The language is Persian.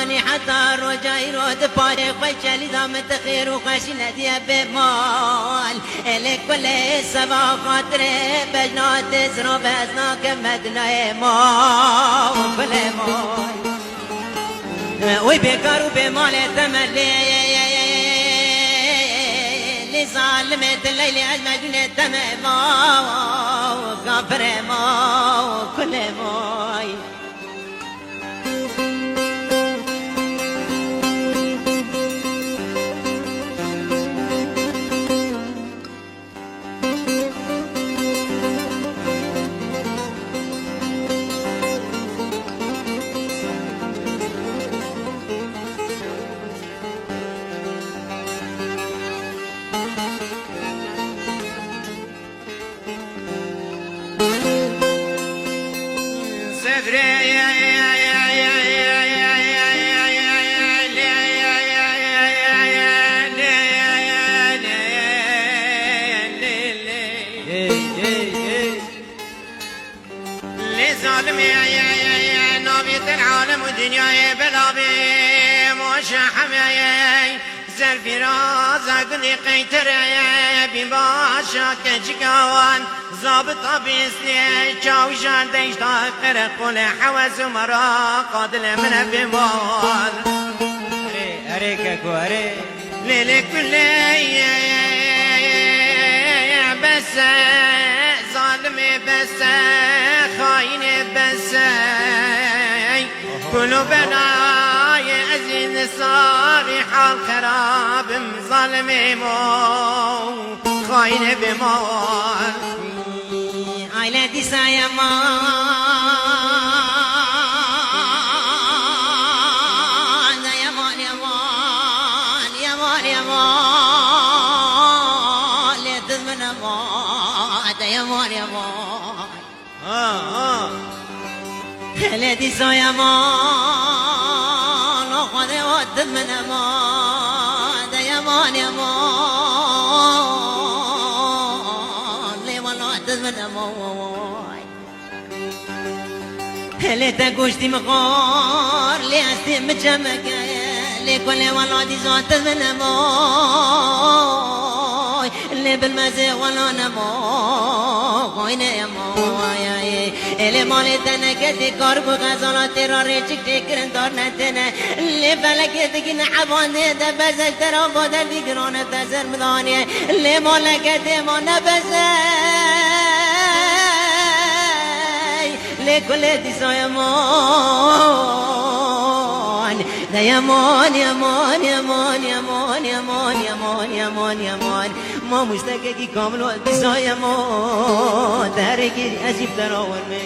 مانی حتی رجای رو دپاره خوی چلی دامت خیر و خوشی ندیه بمال الی کل سوا خاطره بجنات زرو بزنا که مدنه ما کل مال وی بیکار و بیمال تملی ظالمت الليل أجمل تمام غفر ما كل ماي نابيت العالم ودنياي بلابي مشحمي زرفي رازق لي قيتري بباشا كجكوان ضابط بيسلي جاوشان ديش تاقر قول حوز مرا قادل من بمال اري كاكو اري ليلي كلي بس ظالمي بس خاين بس كل بناي أزين صارح الخراب ظالمي مو خاين بمال عائلتي سايمان يمان يمان يمان يمان لتزمن أمان يمان يمان لدي سايمان خذ ودد من أمان يمان يمان لي والله ودد من أمان لي تقوشتي مغار لي أستي مجمك لي كل والله دي زوات من أمان اللي بالمزيغ ولا نمو وين يا مويا اللي مالي تنكتي كارب غزالات راري تشك تكرن دار نتنا اللي بلك تكين حبان ده بزك ترى بودر دي جرانه تزر مدانيه اللي مالك ما نبزي لكل دي سايمان يمان يمان يمان يمان يمان يمان يمان يمان ما مشتاق کی کامل و دیسای ما درگیری عجیب در آور می